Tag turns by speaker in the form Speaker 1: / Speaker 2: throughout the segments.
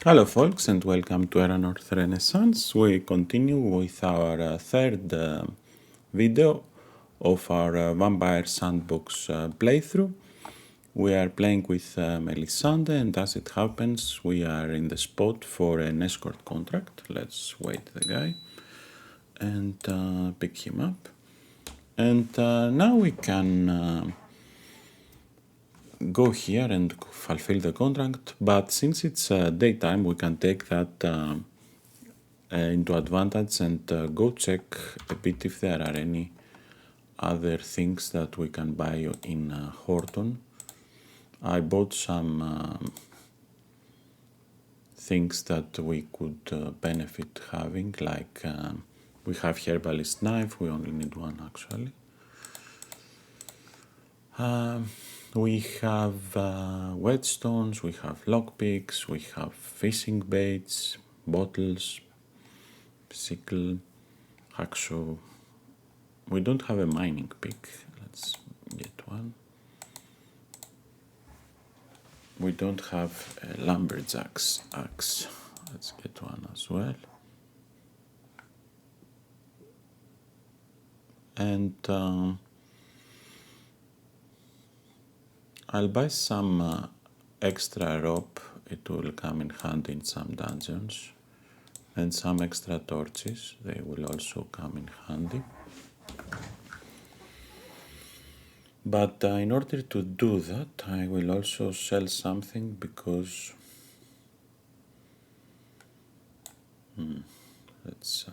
Speaker 1: Hello folks and welcome to Erannorth Renaissance. We continue with our third video of our Vampire Sandbox playthrough. We are playing with Melisande, and as it happens we are in the spot for an escort contract. Let's wait the guy and pick him up. And now we can go here and fulfill the contract, but since it's daytime we can take that into advantage and go check a bit if there are any other things that we can buy in Horton. I bought some things that we could benefit having, like we have herbalist knife, we only need one actually. We have whetstones, we have lockpicks, we have fishing baits, bottles, sickle, hacksaw. We don't have a mining pick. Let's get one. We don't have a lumberjack's axe. Let's get one as well. And I'll buy some extra rope. It will come in handy in some dungeons. And some extra torches. They will also come in handy. But in order to do that, I will also sell something because let's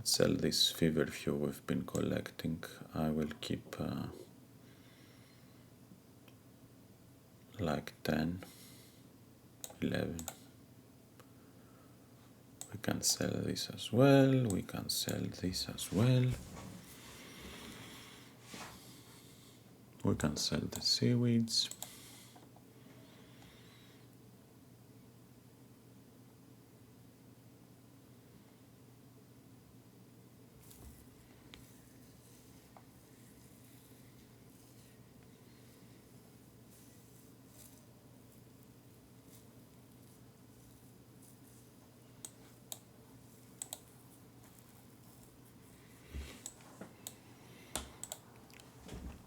Speaker 1: sell this feverfew we've been collecting. I will keep like 10, 11. We can sell this as well. We can sell this as well. We can sell the seaweeds.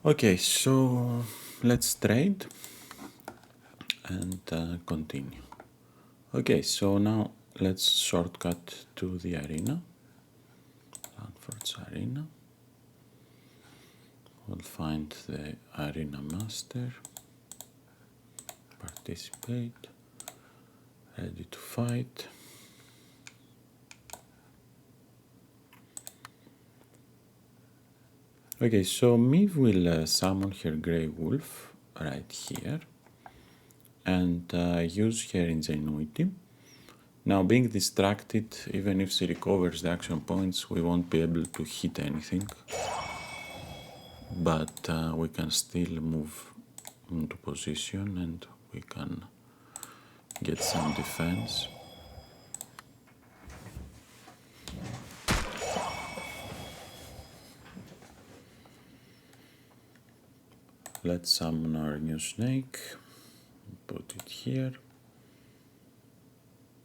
Speaker 1: Okay, so let's trade and continue. Okay, so now let's shortcut to the arena, Landford's arena. We'll find the arena master, participate, ready to fight. Okay, so Miv will summon her Grey Wolf right here and use her ingenuity. Now, being distracted, even if she recovers the action points, we won't be able to hit anything. But we can still move into position and we can get some defense. Let's summon our new snake, put it here,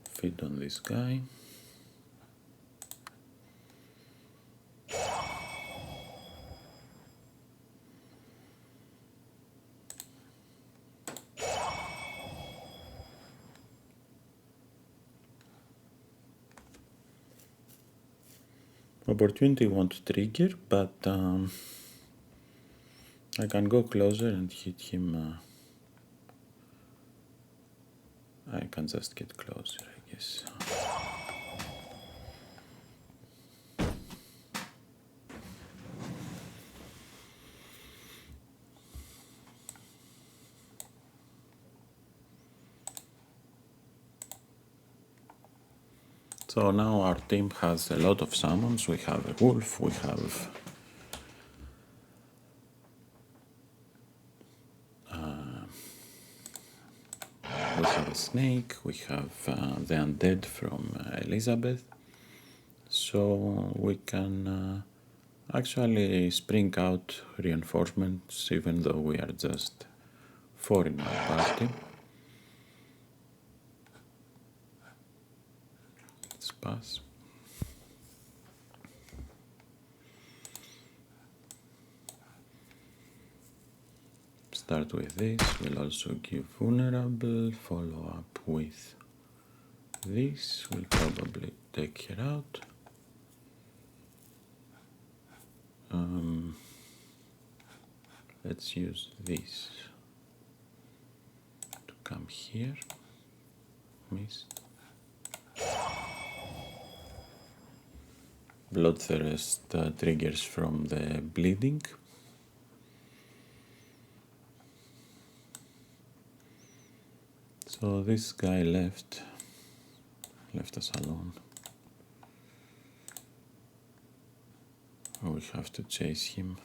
Speaker 1: feed on this guy. Opportunity won't trigger, but I can go closer and hit him. I can just get closer, I guess. So now our team has a lot of summons. We have a wolf, we have a snake, we have the undead from Elizabeth. So we can actually spring out reinforcements even though we are just 4 in our party. pass. Start with this, we'll also give vulnerable, follow up with this, we'll probably take her out. Let's use this to come here, missed. Bloodthirst triggers from the bleeding. So this guy left us alone. We have to chase him.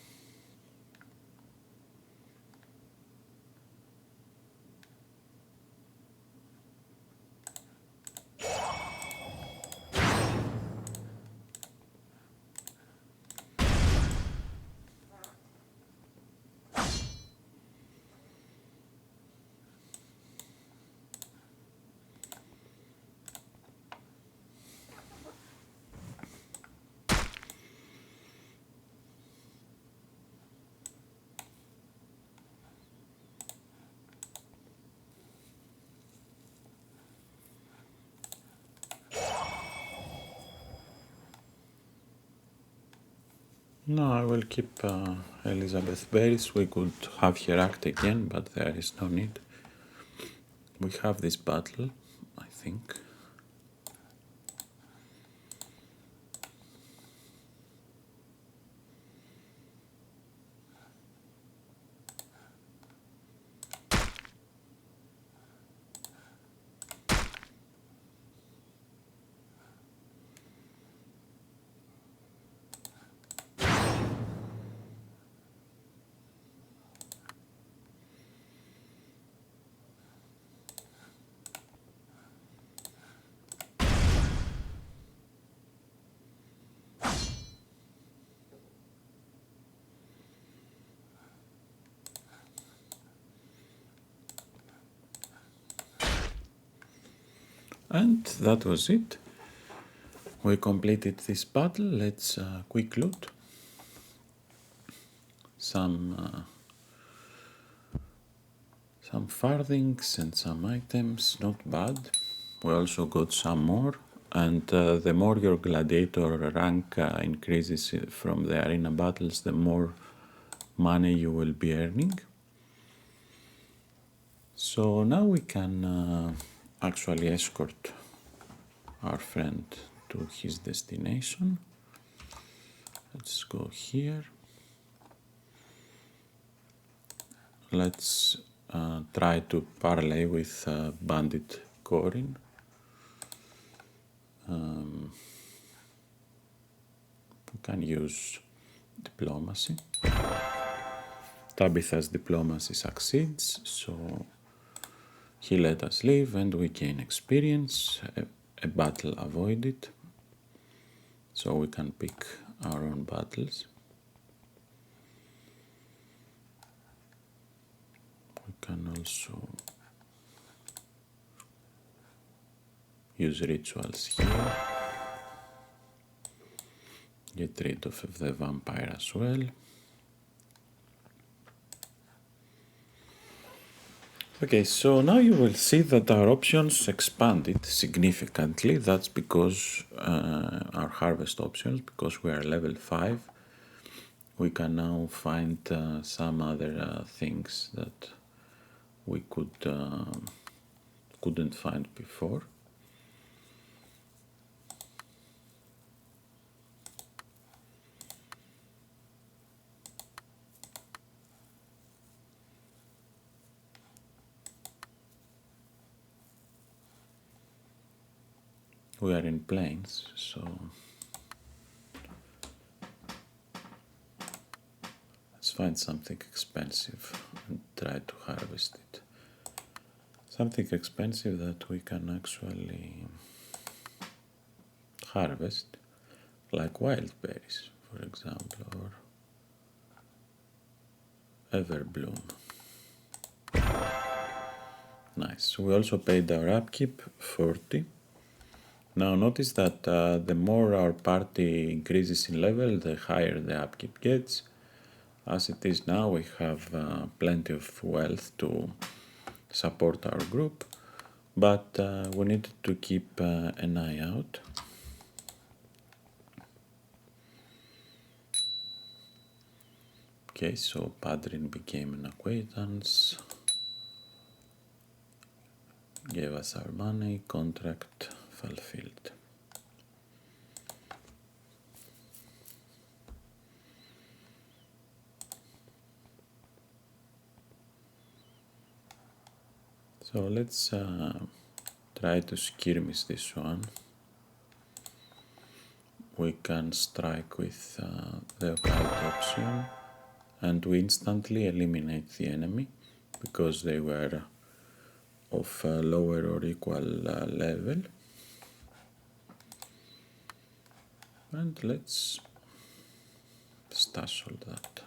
Speaker 1: No, I will keep Elizabeth Barris. We could have her act again, but there is no need. We have this battle, I think. And that was it. We completed this battle. Let's quick loot. Some farthings and some items, not bad. We also got some more, and the more your gladiator rank increases from the arena battles, the more money you will be earning. So now we can actually escort our friend to his destination. Let's go here. Let's try to parlay with Bandit Corin. We can use diplomacy. Tabitha's diplomacy succeeds, so he let us leave and we gain experience. A battle avoided, so we can pick our own battles. We can also use rituals here. Get rid of the vampire as well. Okay, so now you will see that our options expanded significantly. That's because our harvest options, because we are level 5, we can now find some other things that we couldn't find before. We are in plains, so let's find something expensive and try to harvest it. Something expensive that we can actually harvest, like wild berries, for example, or everbloom. Nice. We also paid our upkeep 40. Now notice that the more our party increases in level, the higher the upkeep gets. As it is now, we have plenty of wealth to support our group, but we need to keep an eye out. Okay, so Padrin became an acquaintance, gave us our money, contract fulfilled. So let's try to skirmish this one. We can strike with the occult option and we instantly eliminate the enemy because they were of lower or equal level. And let's stash all that.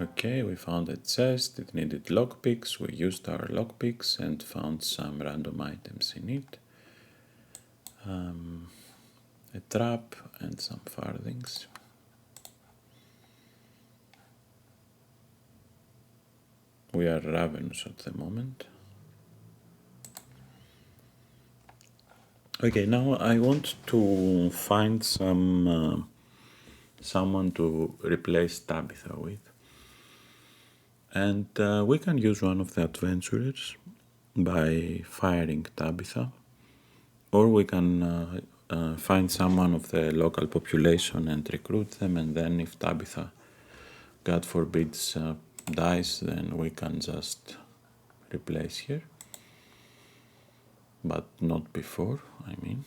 Speaker 1: Okay, we found a chest, it needed lockpicks, we used our lockpicks and found some random items in it. A trap and some farthings. We are ravenous at the moment. Okay, now I want to find someone to replace Tabitha with. And we can use one of the adventurers by firing Tabitha, or we can find someone of the local population and recruit them, and then if Tabitha, God forbids, dies, then we can just replace her. But not before, I mean.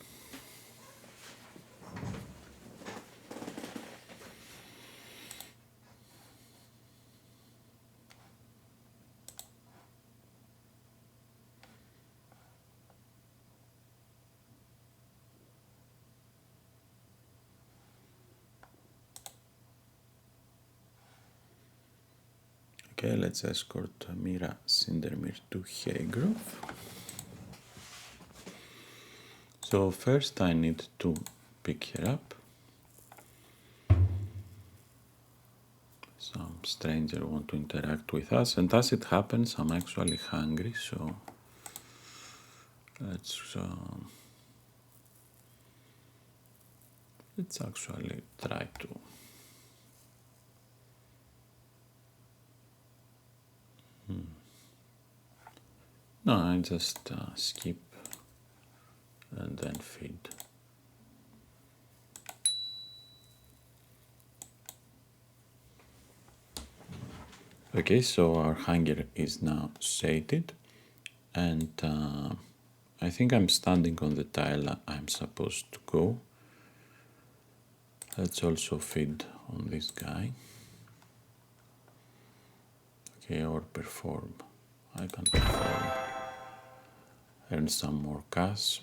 Speaker 1: Okay, let's escort Mira Sindermir to Hegrove. So first I need to pick her up. Some stranger want to interact with us, and as it happens, I'm actually hungry, so let's actually try to No, I just skip and then feed. Okay, so our hunger is now sated, and I think I'm standing on the tile I'm supposed to go. Let's also feed on this guy. Okay, or perform. I can perform. Earn some more cash.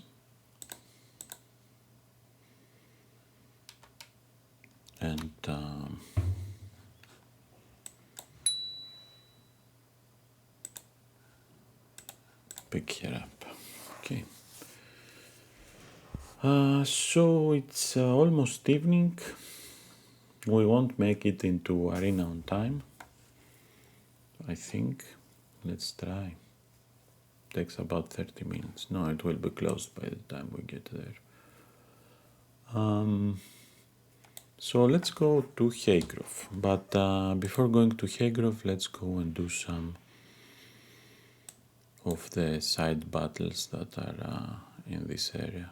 Speaker 1: And pick her up. Okay. So it's almost evening. We won't make it into arena on time, I think. Let's try. Takes about 30 minutes. No, it will be closed by the time we get there. So let's go to Hegrove. But before going to Hegrove, let's go and do some of the side battles that are in this area.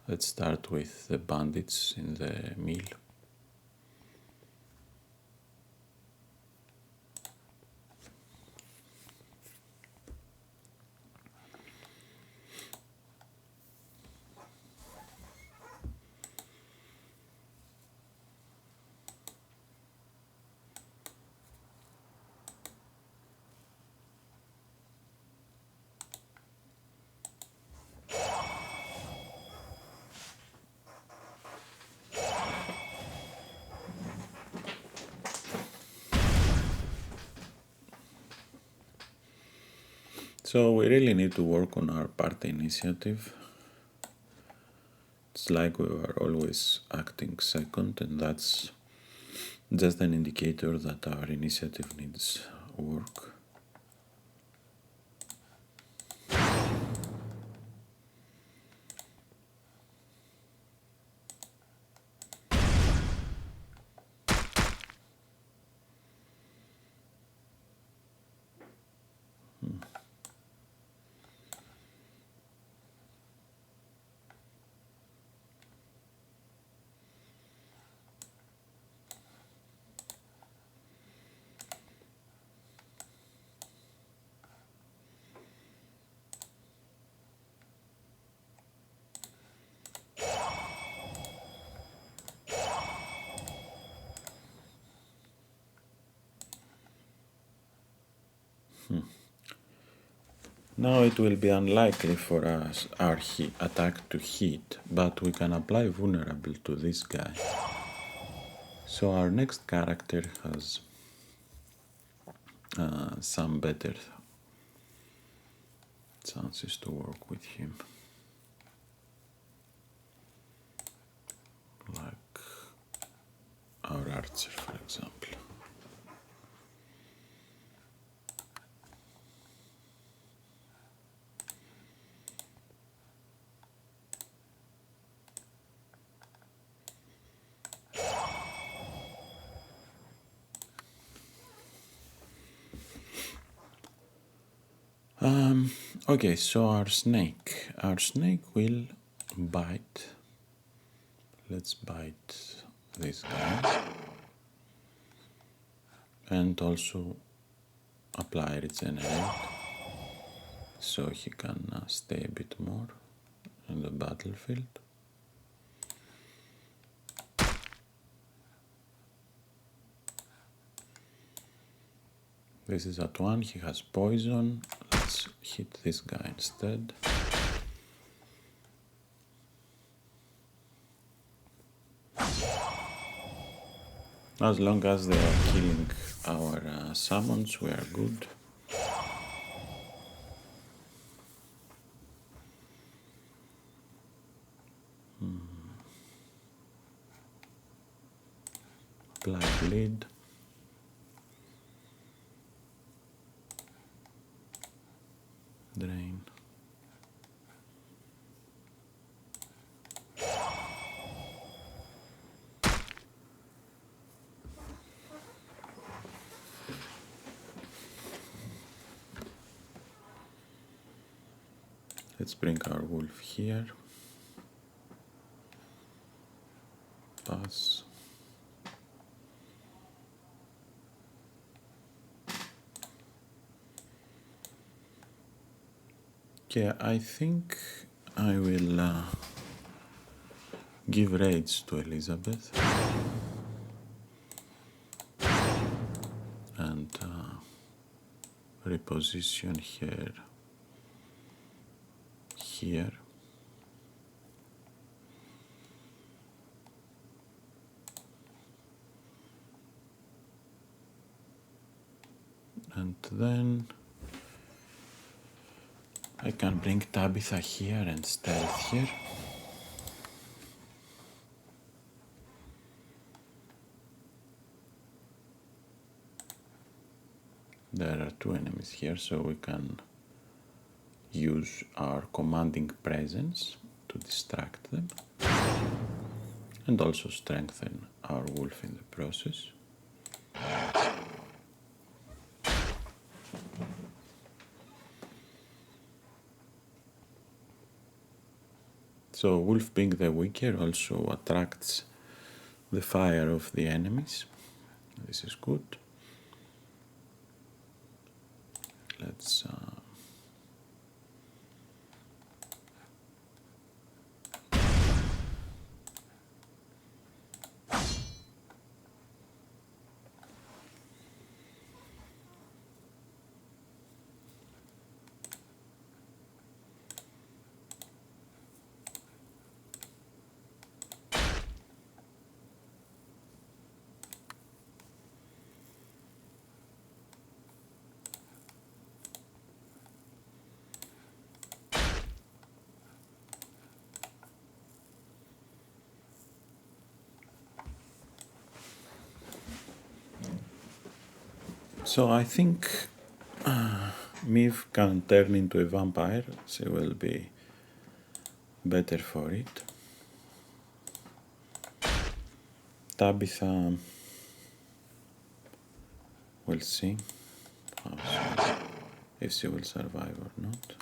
Speaker 1: Let's start with the bandits in the mill. So we really need to work on our party initiative. It's like we were always acting second, and that's just an indicator that our initiative needs work. Now it will be unlikely for us our attack to hit, but we can apply vulnerable to this guy. So our next character has some better chances to work with him. Like our archer, for example. Okay, so our snake will bite. Let's bite this guy. And also apply regenerate, so he can stay a bit more in the battlefield. This is at 1, he has poison. Let's hit this guy instead. As long as they are killing our summons, we are good. Apply bleed. Drain. Let's bring our wolf here. Pass. Okay, I think I will give rage to Elizabeth and reposition her here. And then I can bring Tabitha here and stealth here. There are 2 enemies here, so we can use our commanding presence to distract them and also strengthen our wolf in the process. So wolf being the weaker also attracts the fire of the enemies. This is good. Let's So I think Miv can turn into a vampire. She will be better for it. Tabitha, we'll see if she will survive or not.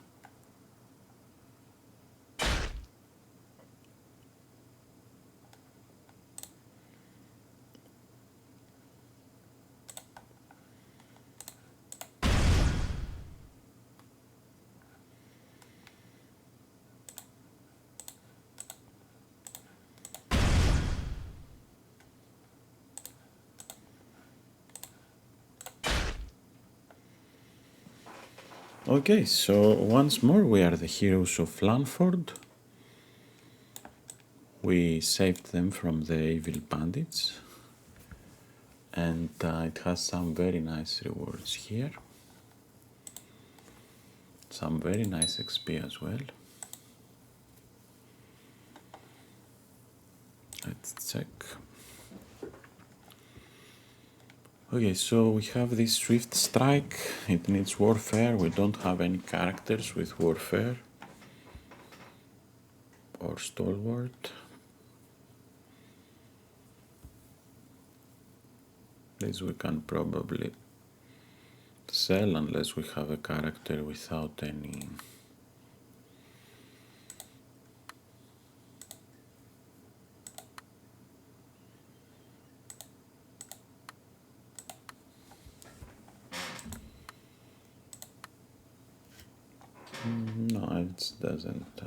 Speaker 1: Okay, so once more we are the heroes of Lanford. We saved them from the evil bandits, and it has some very nice rewards here. Some very nice XP as well. Let's check. Okay, so we have this Swift Strike. It needs Warfare. We don't have any characters with Warfare or Stalwart. This we can probably sell unless we have a character without any. No, it doesn't.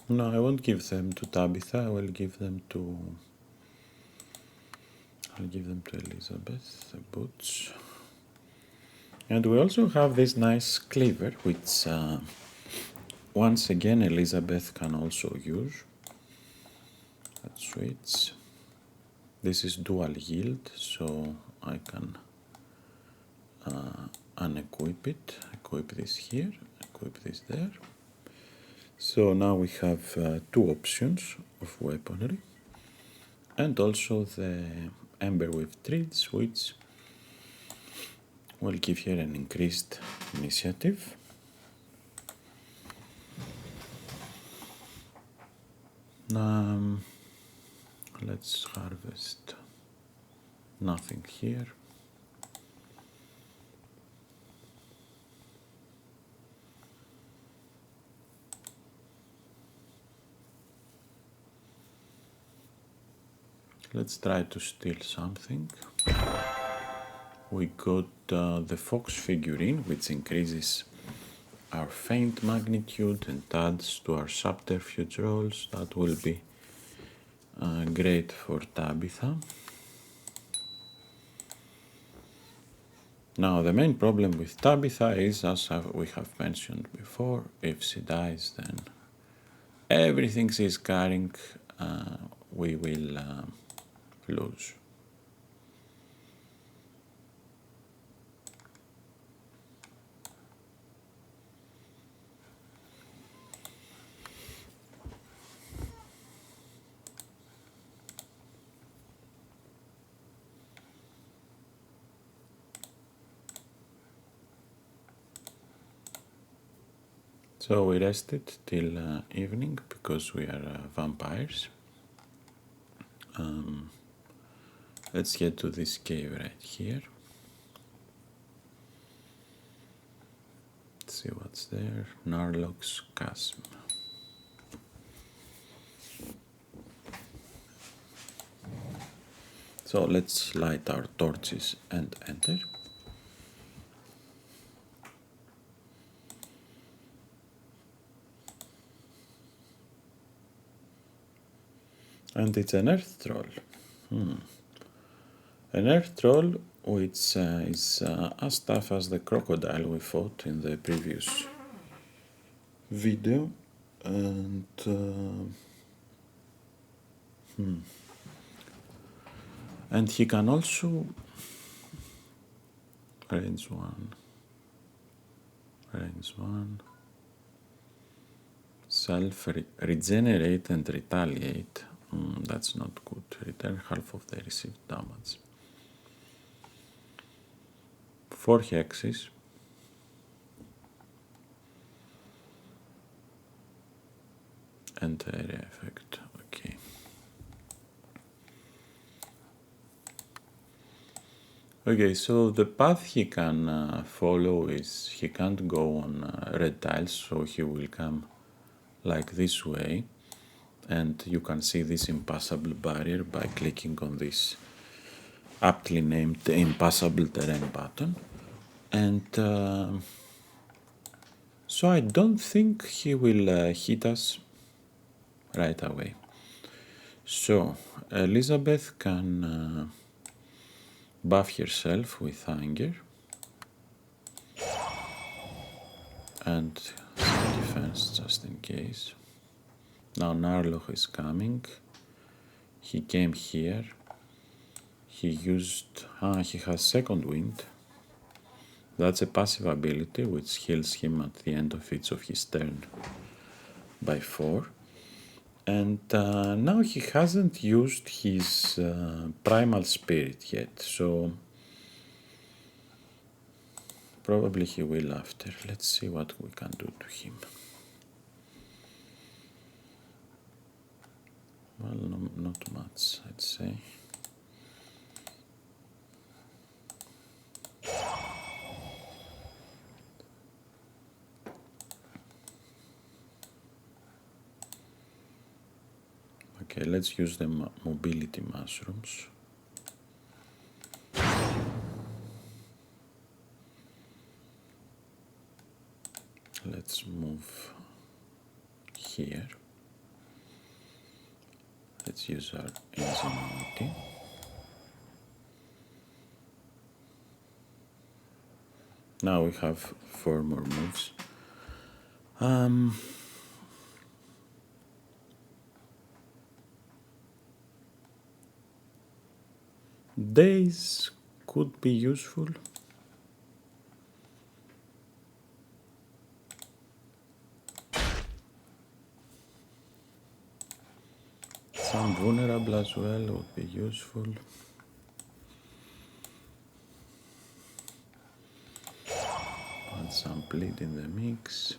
Speaker 1: No, I won't give them to Tabitha. I will give them to. I'll give them to Elizabeth, the boots. And we also have this nice cleaver, which once again Elizabeth can also use. Let's switch. This is dual yield, so I can unequip it, equip this here, equip this there. So now we have two options of weaponry, and also the Ember with Treads, which will give here an increased initiative. Let's harvest. Nothing here. Let's try to steal something. We got the Fox figurine, which increases our feint magnitude and adds to our subterfuge rolls. That will be great for Tabitha. Now the main problem with Tabitha is, as we have mentioned before, if she dies then everything she's carrying we will lose. So we rested till evening because we are vampires. Let's get to this cave right here. Let's see what's there. Narloch's chasm. So let's light our torches and enter. And it's an earth troll. An earth troll which is as tough as the crocodile we fought in the previous video. And and he can also range one, self regenerate and retaliate That's not good. Return half of the received damage. 4 hexes. And area effect. Okay. Okay, so the path he can follow is he can't go on red tiles, so he will come like this way, and you can see this impassable barrier by clicking on this aptly named impassable terrain button. And so I don't think he will hit us right away. So Elizabeth can buff herself with anger and some defense just in case. Now Narloch is coming. He came here. He used... he has second wind. That's a passive ability which heals him at the end of each of his turn by 4. And now he hasn't used his primal spirit yet, so probably he will after. Let's see what we can do to him. Well, no, not much, I'd say. Okay, let's use the mobility mushrooms. Let's move here. Let's use our ingenuity. Now we have 4 more moves. Days could be useful. Some vulnerable as well would be useful. Add some bleed in the mix.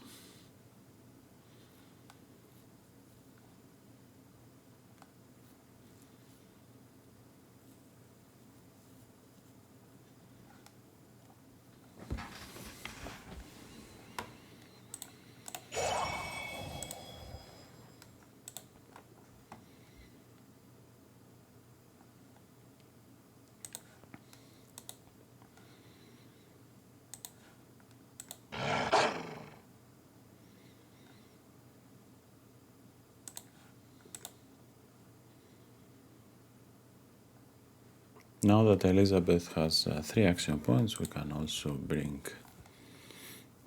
Speaker 1: Now that Elizabeth has 3 action points, we can also bring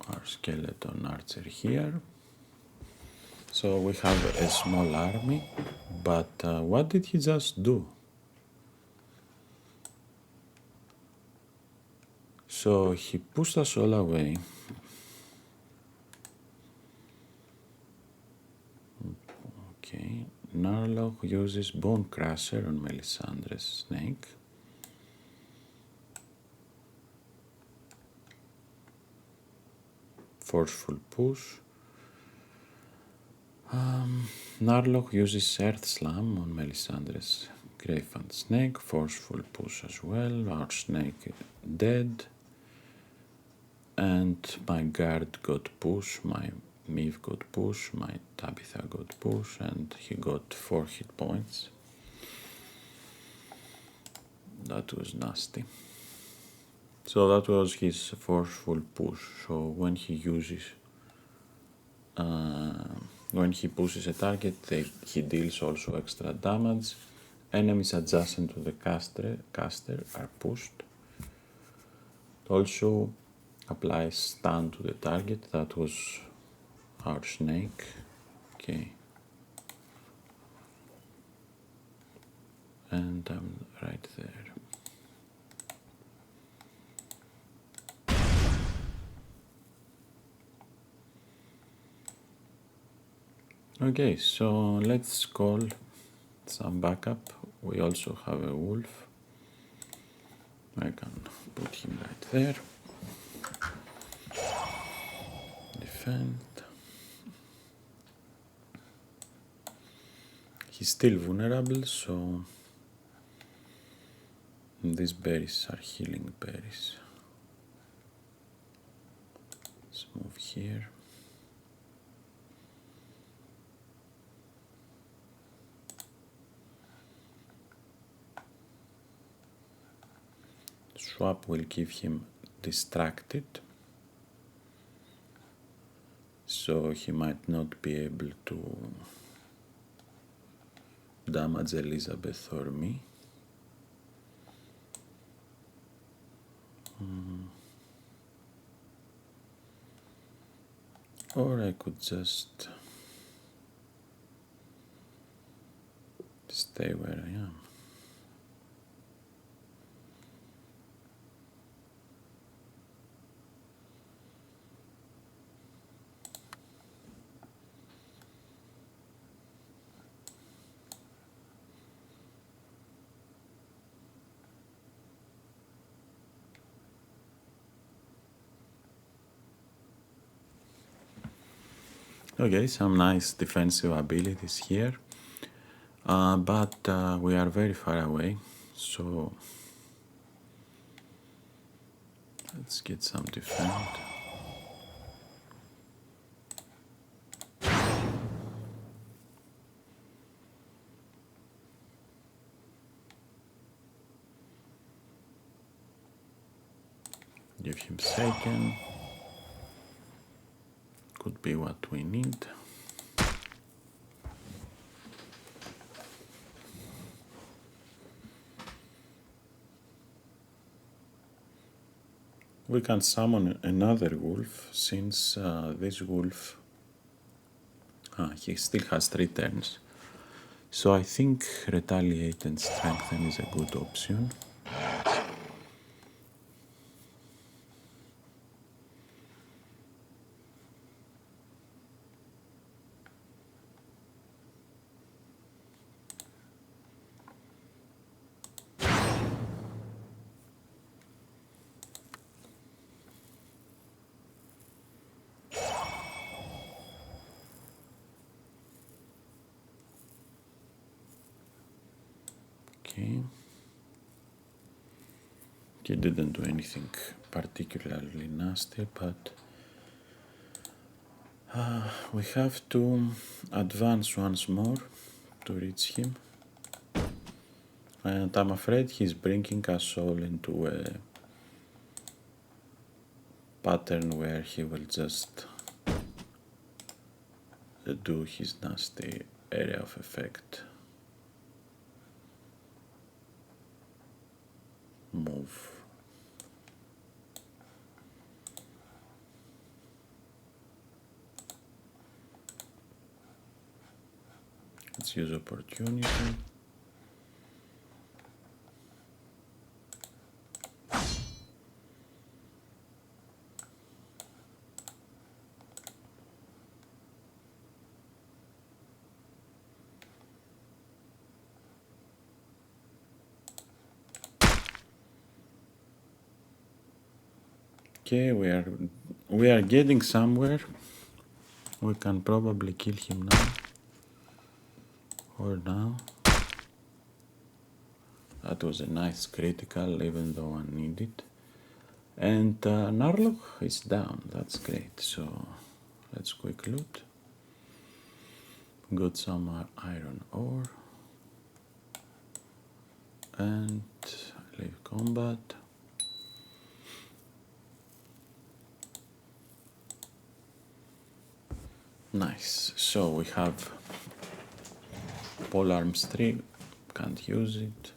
Speaker 1: our skeleton archer here. So we have a small army, but what did he just do? So he pushed us all away. Okay, Narloch uses Bone Crusher on Melisandre's snake. Forceful push. Narloch uses Earth Slam on Melisandre's Greyfant snake. Forceful push as well. Our snake dead. And my guard got push, my Miv got push, my Tabitha got push, and he got 4 hit points. That was nasty. So that was his forceful push. So when he uses, when he pushes a target, he deals also extra damage. Enemies adjacent to the caster are pushed. Also applies stun to the target. That was our snake. Okay. And I'm right there. Okay, so let's call some backup. We also have a wolf. I can put him right there. Defend. He's still vulnerable, so these berries are healing berries. Let's move here. Swap will give him distracted, so he might not be able to damage Elizabeth or me. Or I could just stay where I am. Okay, some nice defensive abilities here, but we are very far away, so let's get some defend. Give him second. Could be what we need. We can summon another wolf, since this wolf, he still has 3 turns. So I think retaliate and strengthen is a good option. Okay. He didn't do anything particularly nasty, but we have to advance once more to reach him. And I'm afraid he's bringing us all into a pattern where he will just do his nasty area of effect move. Let's use opportunity. Okay, we are getting somewhere. We can probably kill him now or now. That was a nice critical, even though unneeded. And Narloch is down. That's great. So let's quick loot. Got some iron ore. And leave combat. Nice. So we have polearms 3. Can't use it.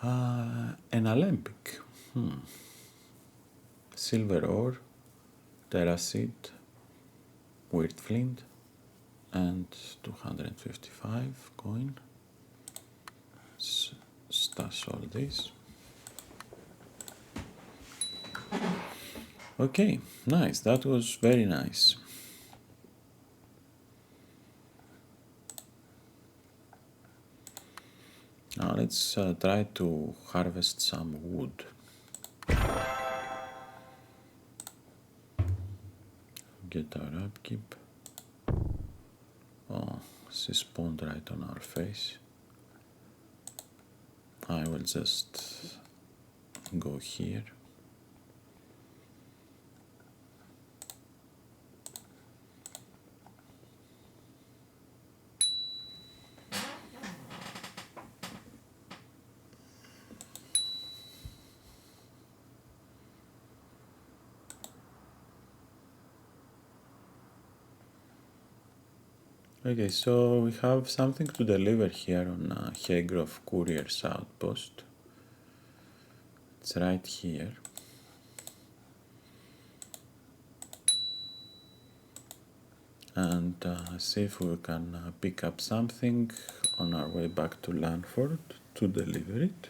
Speaker 1: An alembic. Silver ore, terracite, weird flint, and 255 coin. Stash all this. Okay, nice. That was very nice. Let's try to harvest some wood. Get our upkeep. Oh, she spawned right on our face. I will just go here. Okay, so we have something to deliver here on Hegrove Courier's Outpost. It's right here. And see if we can pick up something on our way back to Lanford to deliver it.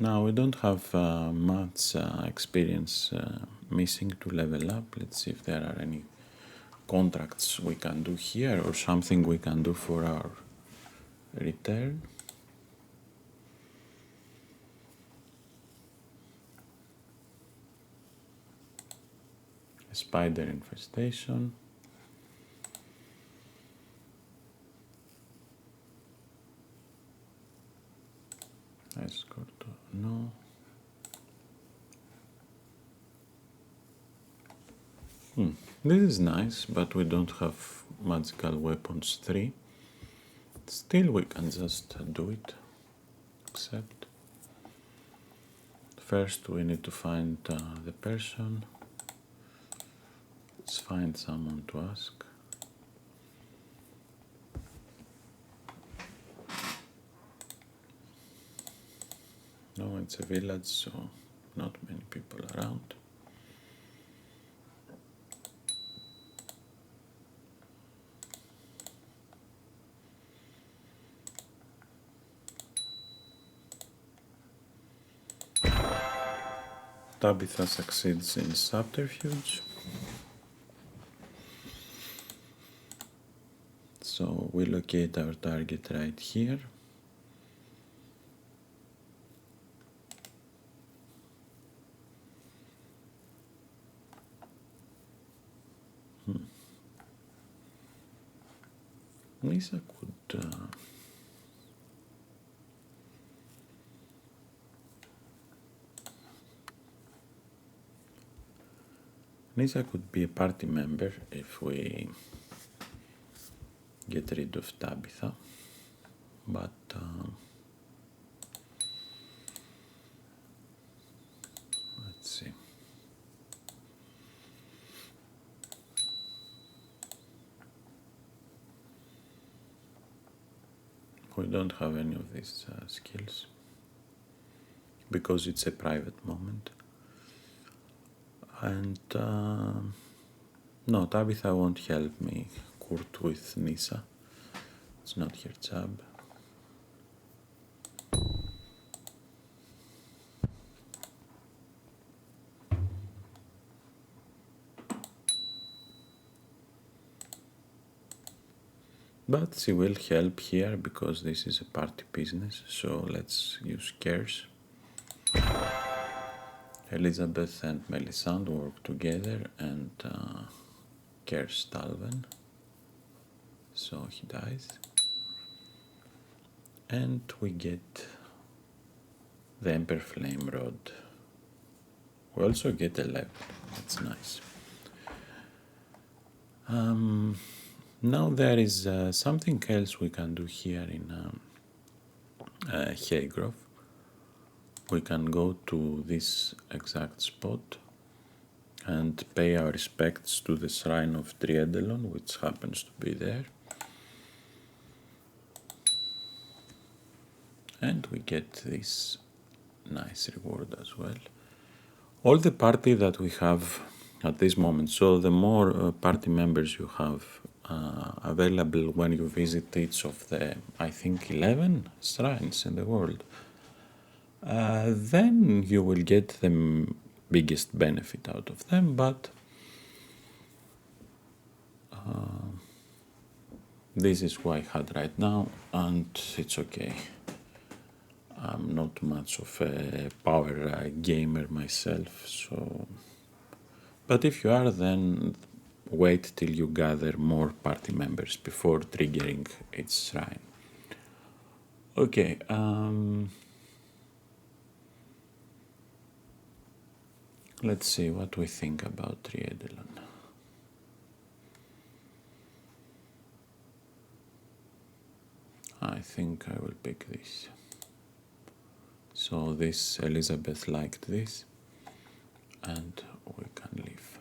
Speaker 1: Now we don't have much experience missing to level up. Let's see if there are any contracts we can do here or something we can do for our return. A spider infestation. Escort, no. This is nice, but we don't have magical weapons 3. Still, we can just do it. Except, first we need to find the person. Let's find someone to ask. No, it's a village, so not many people around. Tabitha succeeds in subterfuge. So we locate our target right here. Lisa could Lisa could be a party member if we get rid of Tabitha, but let's see. We don't have any of these skills because it's a private moment. And no, Tabitha won't help me court with Nisa. It's not her job. But she will help here because this is a party business, so let's use cares. Elizabeth and Melisande work together and cares Stalven, so he dies. And we get the Emperor Flame Rod. We also get a level, that's nice. Now there is something else we can do here in Hegrove. We can go to this exact spot and pay our respects to the Shrine of Triedalon, which happens to be there. And we get this nice reward as well. All the party that we have at this moment, so the more party members you have available when you visit each of the, I think, 11 shrines in the world, then you will get the biggest benefit out of them, but this is what I had right now, and it's okay. I'm not much of a power gamer myself, so... But if you are, then wait till you gather more party members before triggering its shrine. Okay, let's see what we think about Triedelon. I think I will pick this. So this Elizabeth liked this, and we can leave.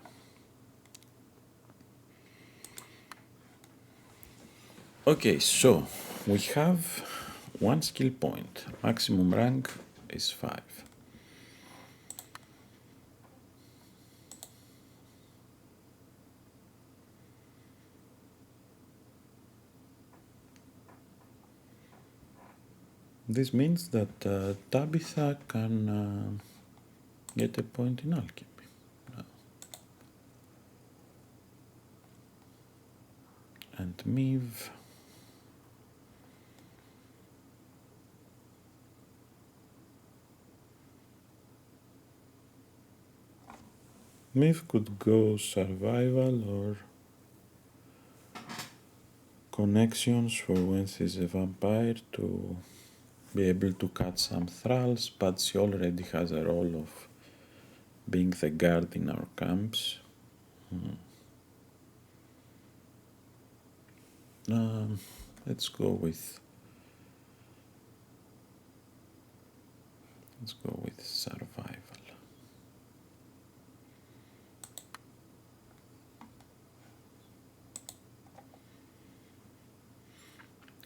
Speaker 1: Okay, so we have one skill point. Maximum rank is 5. This means that Tabitha can get a point in alchemy. And Miv could go survival or connections for when she's a vampire to be able to catch some thralls, but she already has a role of being the guard in our camps. Let's go with survival.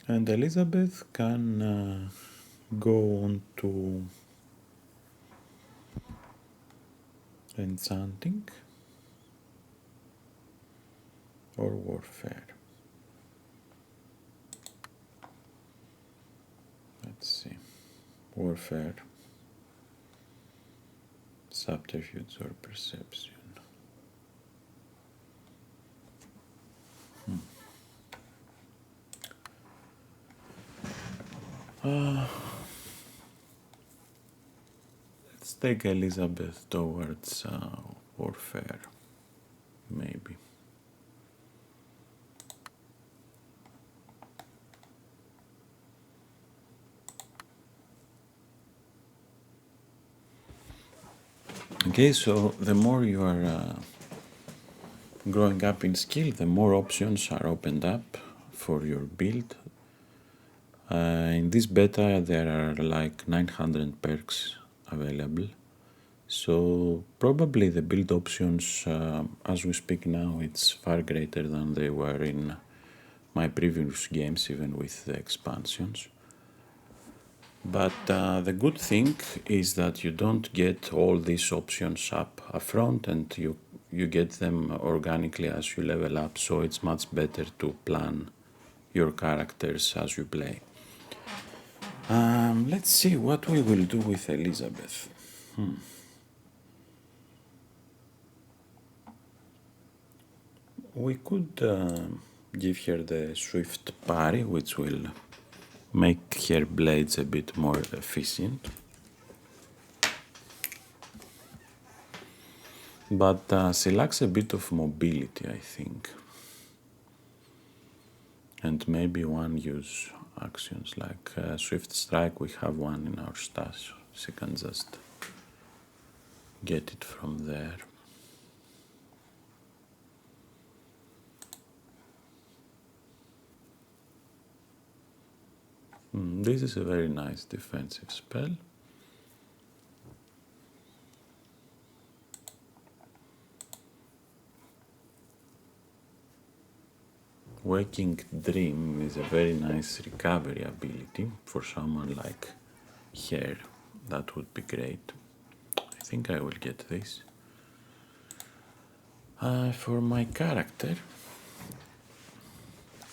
Speaker 1: And Elizabeth can go on to enchanting or warfare. Let's see. Warfare, subterfuge or perception. Let's take Elizabeth towards warfare, maybe. Okay, so the more you are growing up in skill, the more options are opened up for your build. In this beta there are like 900 perks available, so probably the build options as we speak now it's far greater than they were in my previous games, even with the expansions. But the good thing is that you don't get all these options up front, and you get them organically as you level up, so it's much better to plan your characters as you play. Let's see what we will do with Elizabeth. We could give her the swift parry, which will make her blades a bit more efficient. But she lacks a bit of mobility, I think. And maybe one use actions like Swift Strike, we have one in our stash. She can just get it from there. This is a very nice defensive spell. Waking Dream is a very nice recovery ability for someone like her. That would be great. I think I will get this. For my character,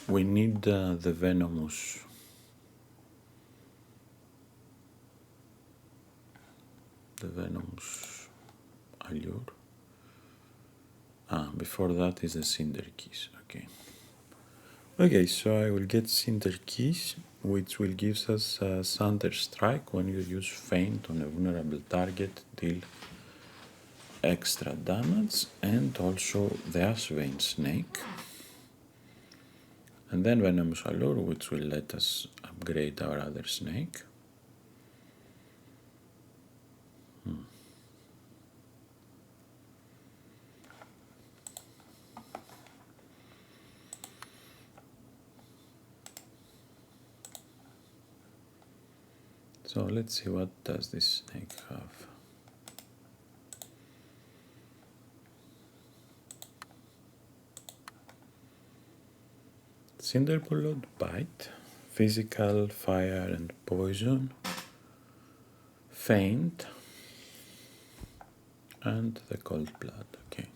Speaker 1: we need the venomous allure. Before that is the cinder keys. Okay, so I will get cinder keys, which will give us Thunder Strike. When you use feint on a vulnerable target, deal extra damage, and also the Ashvane Snake. And then Venomous Allure, which will let us upgrade our other snake. So let's see, what does this snake have? Cinderbolot, Bite, Physical, Fire and Poison, Feint, and the Cold Blood. Okay.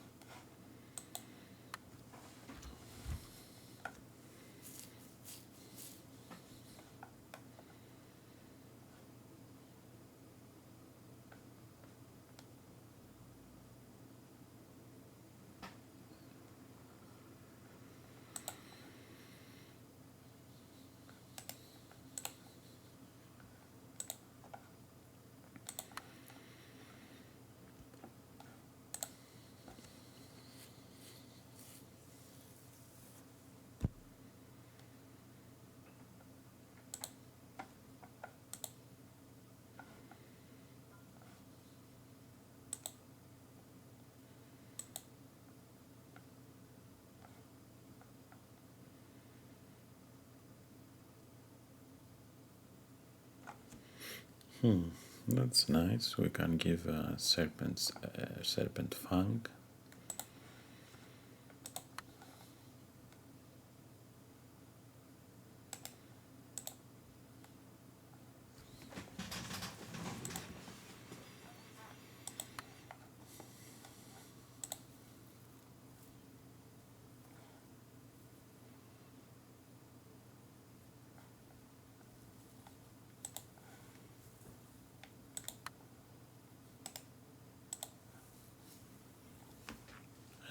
Speaker 1: That's nice. We can give Serpent Fang.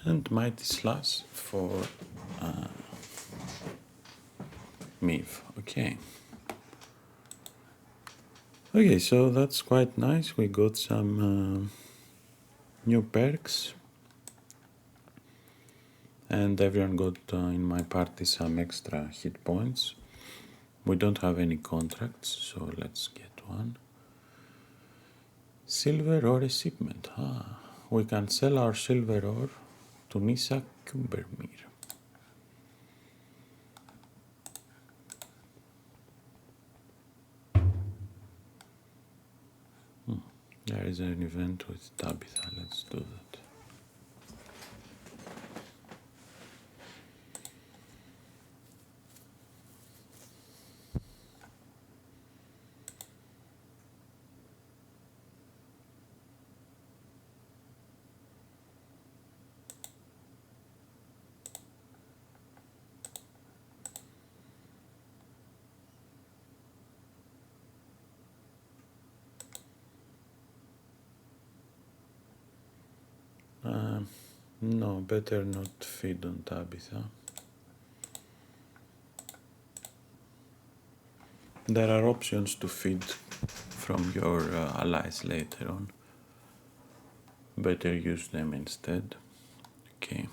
Speaker 1: And Mighty Slash for Miv. Okay, so that's quite nice. We got some new perks, and everyone got in my party some extra hit points. We don't have any contracts, so let's get one. Silver ore shipment. We can sell our silver ore to Nisa Kumbermir. There is an event with Tabitha. Let's do that. No, better not feed on Tabitha. There are options to feed from your allies later on. Better use them instead. Okay.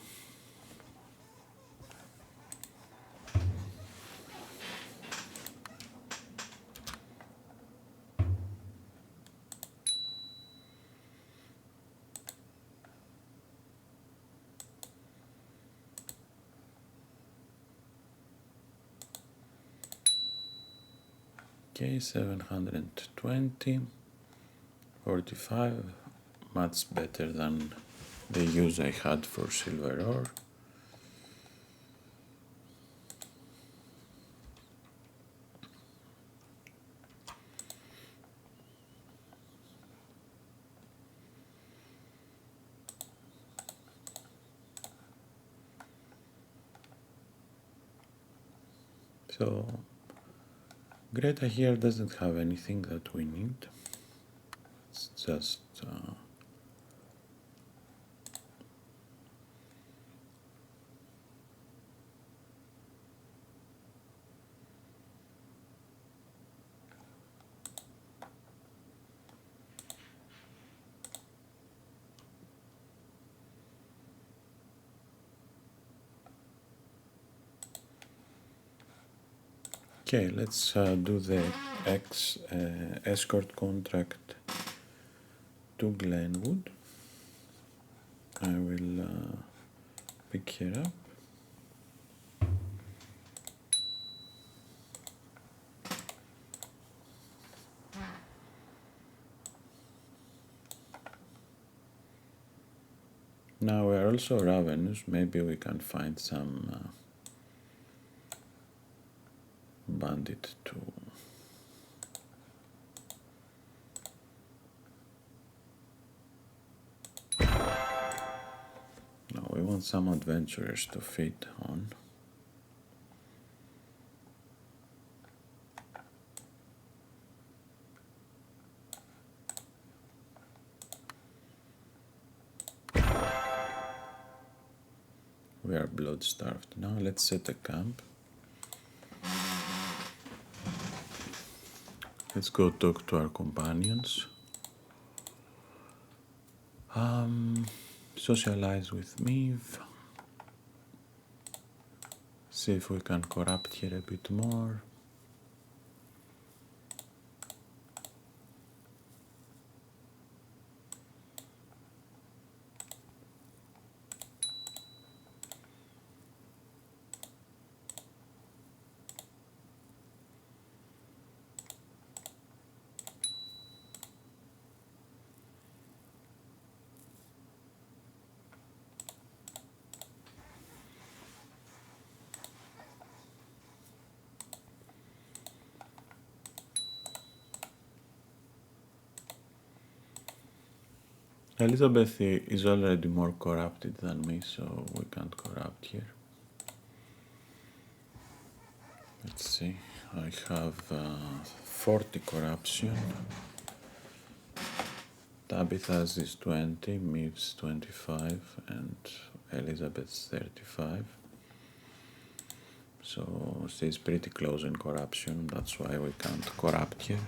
Speaker 1: Okay, 720, 45, much better than the use I had for silver ore. So Greta here doesn't have anything that we need. It's just Okay, let's do the escort contract to Glenwood. I will pick her up. Now we are also ravenous, maybe we can find some bandit to... No, we want some adventurers to feed on. We are blood starved. Now let's set a camp. Let's go talk to our companions. Socialize with Miv. See if we can corrupt her a bit more. Elizabeth is already more corrupted than me, so we can't corrupt here. Let's see, I have 40 corruption. Tabitha's is 20, Miv's 25, and Elizabeth's 35. So she's pretty close in corruption, that's why we can't corrupt here.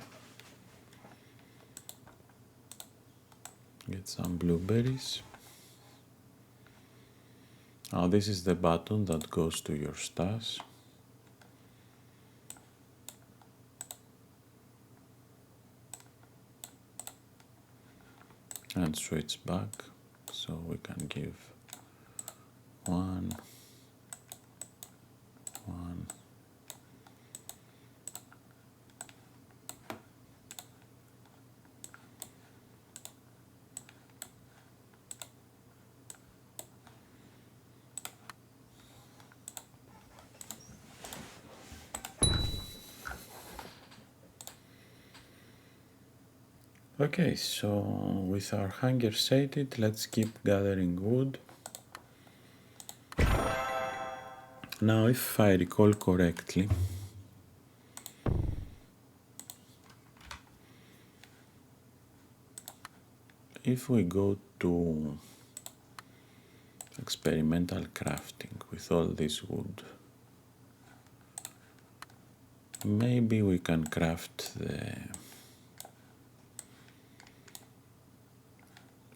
Speaker 1: Get some blueberries. Now this is the button that goes to your stash. And switch back, so we can give 1, 1. Okay, so with our hunger sated, let's keep gathering wood. Now, if I recall correctly, if we go to experimental crafting with all this wood, maybe we can craft the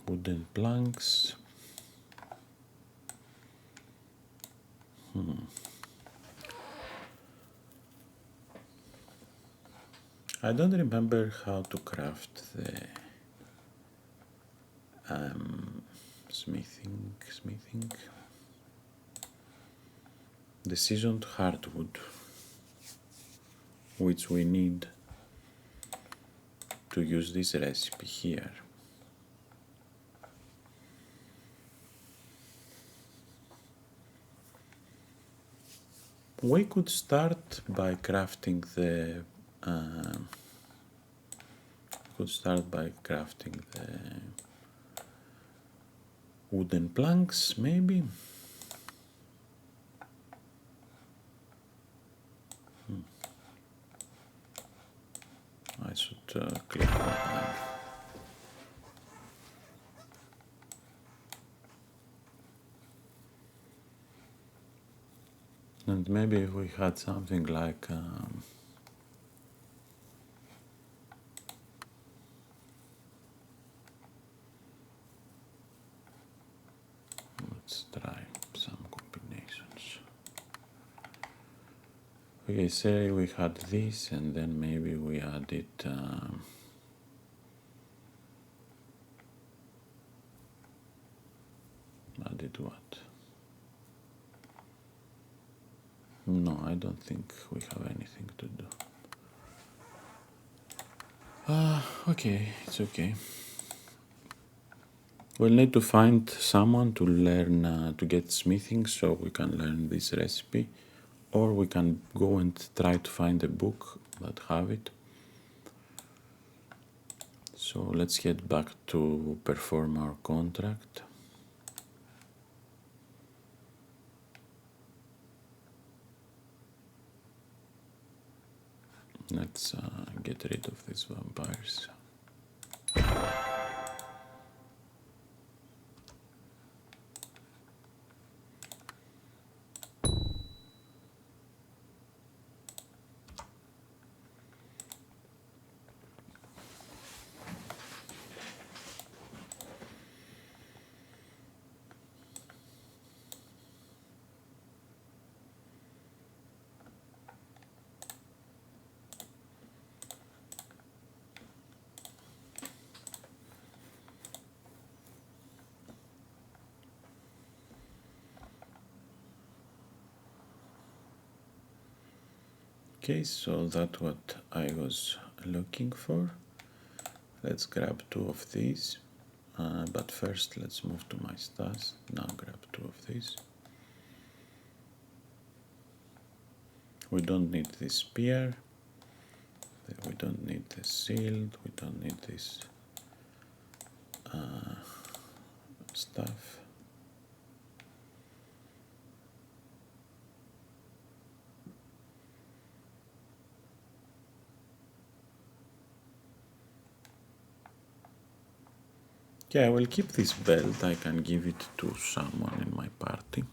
Speaker 1: wooden planks. I don't remember how to craft the smithing, the seasoned hardwood, which we need to use this recipe here. We could start by crafting the wooden planks, maybe. I should click on that. And maybe if we had something like let's try some combinations. Okay, say we had this and then maybe we added added what? No, I don't think we have anything to do. Okay, it's okay. We'll need to find someone to learn to get smithing so we can learn this recipe, or we can go and try to find a book that have it. So let's get back to perform our contract. Let's get rid of these vampires. Okay, so that's what I was looking for. Let's grab 2 of these, but first let's move to my stats. Now grab 2 of these. We don't need this spear, we don't need the shield, we don't need this stuff. Yeah, I will keep this belt. I can give it to someone in my party.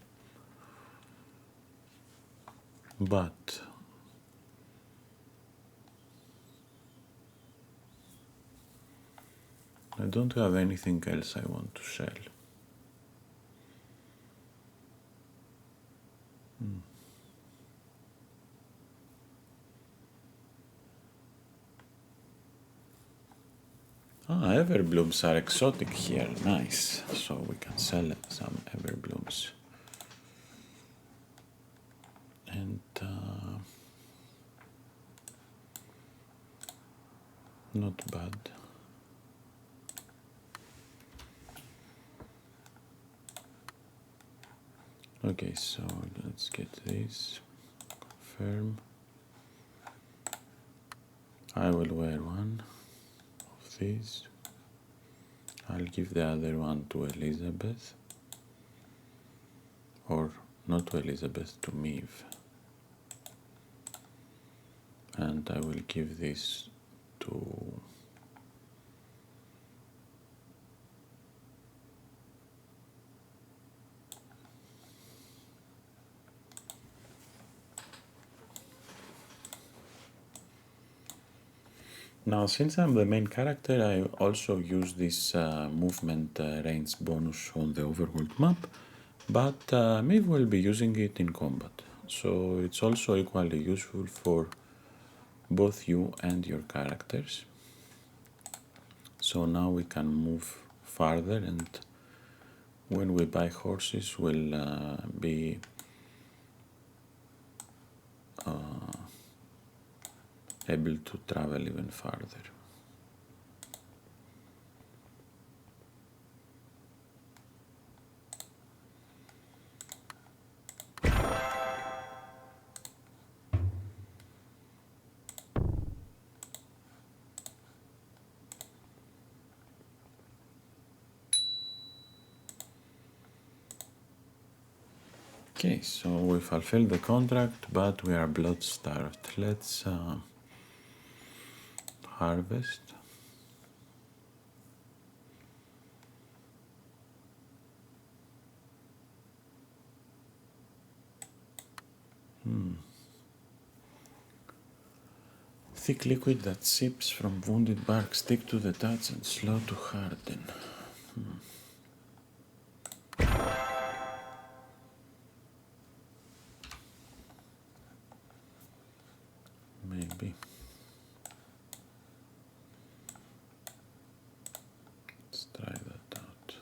Speaker 1: But I don't have anything else I want to sell. Everblooms are exotic here, nice. So we can sell some everblooms. And not bad. Okay, so let's get this, confirm. I will wear one of these. I'll give the other one to Elizabeth, or not to Elizabeth, to Maeve. And I will give this to Now, since I'm the main character, I also use this movement range bonus on the overworld map, but Maeve will be using it in combat, so it's also equally useful for both you and your characters. So now we can move farther, and when we buy horses, we'll be able to travel even farther. Okay, so we fulfilled the contract, but we are blood starved. Let's harvest. Thick liquid that sips from wounded bark, stick to the touch and slow to harden. maybe. Let's try that out.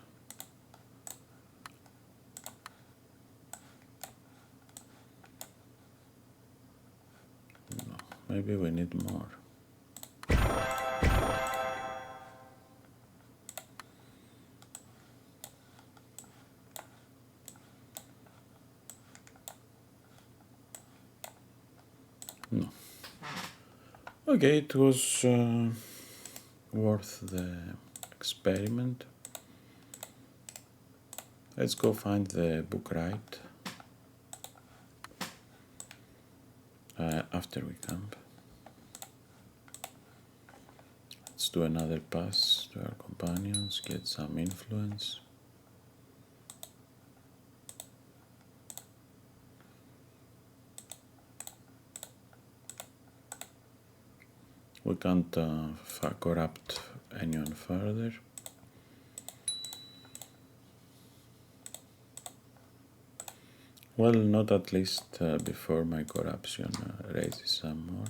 Speaker 1: No, maybe we need more. No. Okay, it was worth the experiment. Let's go find the book right after we camp. Let's do another pass to our companions, get some influence. We can't corrupt anyone further. Well, not at least before my corruption raises some more.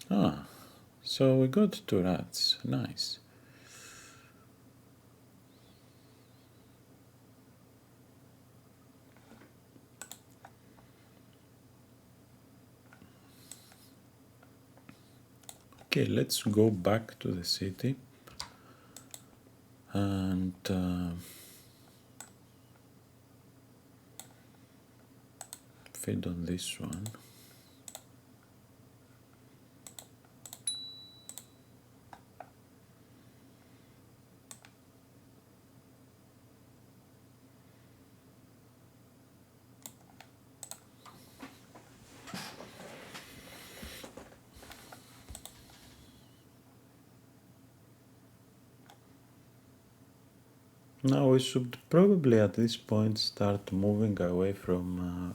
Speaker 1: Ah, so we got 2 rats. Nice. Okay, let's go back to the city and feed on this one. Now we should probably at this point start moving away from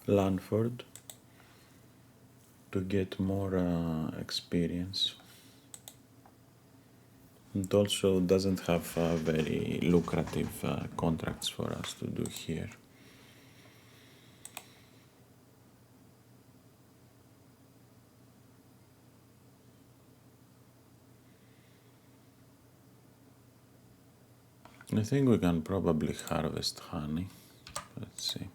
Speaker 1: Lanford to get more experience. It also doesn't have very lucrative contracts for us to do here. I think we can probably harvest honey. Let's see.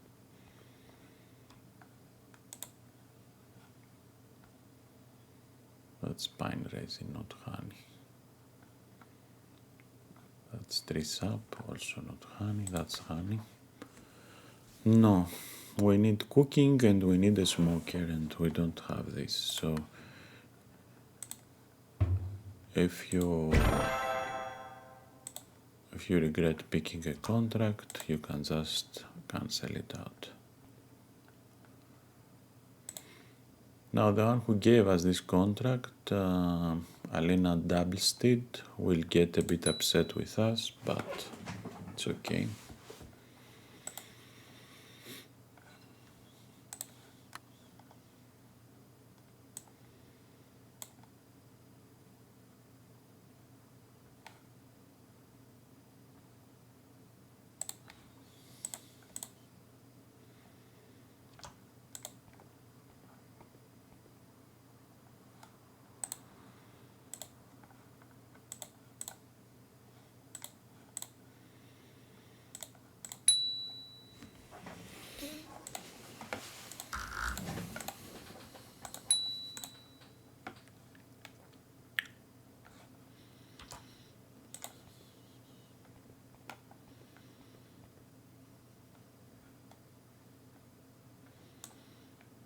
Speaker 1: That's pine resin, not honey. That's tree sap, also not honey. That's honey. No, we need cooking and we need a smoker and we don't have this. So if you regret picking a contract, you can just cancel it out. Now the one who gave us this contract, Alina Doublestead, will get a bit upset with us, but it's okay.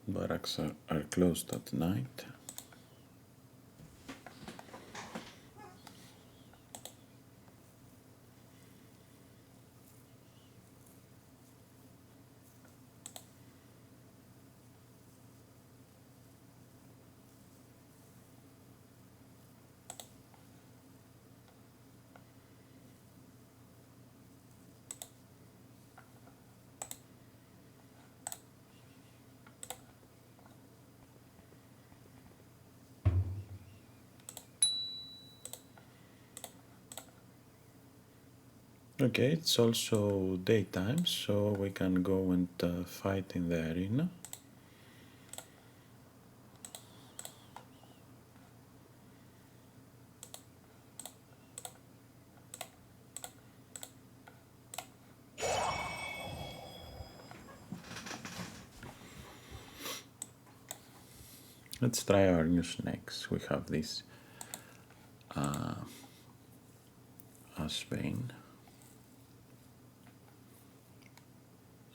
Speaker 1: Barracks are closed at night. Okay, it's also daytime, so we can go and fight in the arena. Let's try our new snakes. We have this Asbane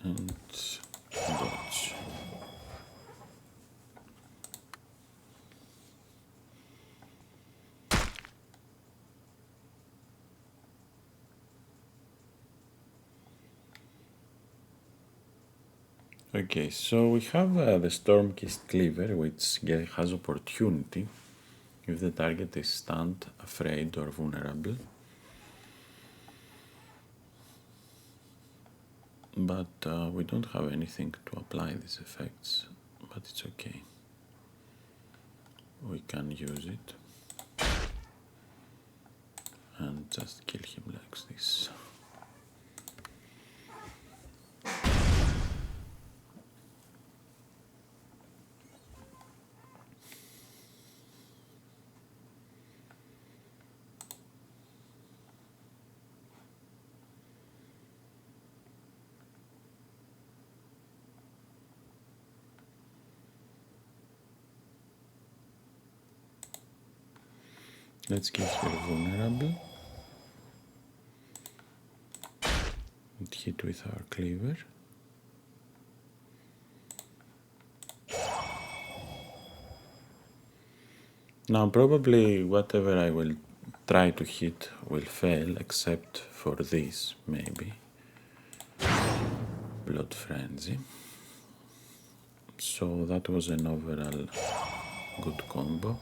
Speaker 1: and dodge. Okay, so we have the Stormkist Cleaver, which has opportunity if the target is stunned, afraid, or vulnerable. But we don't have anything to apply these effects, but it's okay. We can use it and just kill him like this. Let's get her vulnerable and hit with our cleaver. Now probably whatever I will try to hit will fail, except for this, maybe. Blood Frenzy. So that was an overall good combo.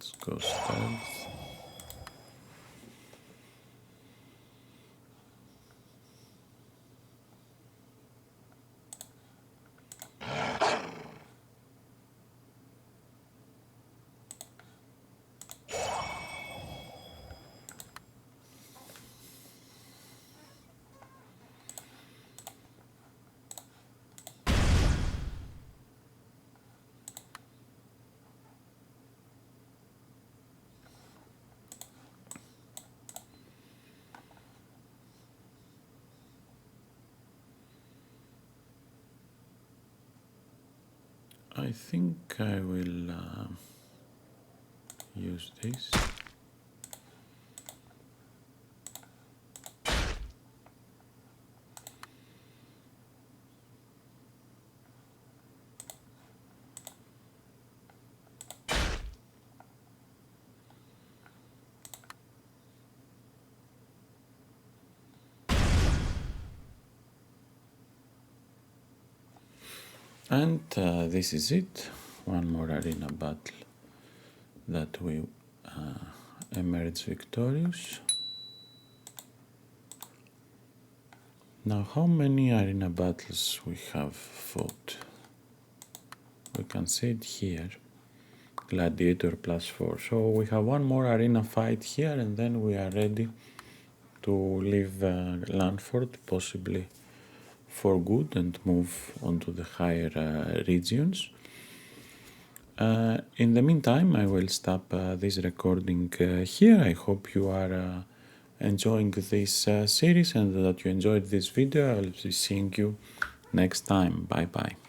Speaker 1: Let's go stealth. I think I will use this. And this is it. One more arena battle that we emerge victorious. Now, how many arena battles we have fought? We can see it here. Gladiator +4. So we have one more arena fight here, and then we are ready to leave Landford, possibly for good, and move on to the higher regions. In the meantime, I will stop this recording here. I hope you are enjoying this series and that you enjoyed this video. I'll be seeing you next time. Bye bye.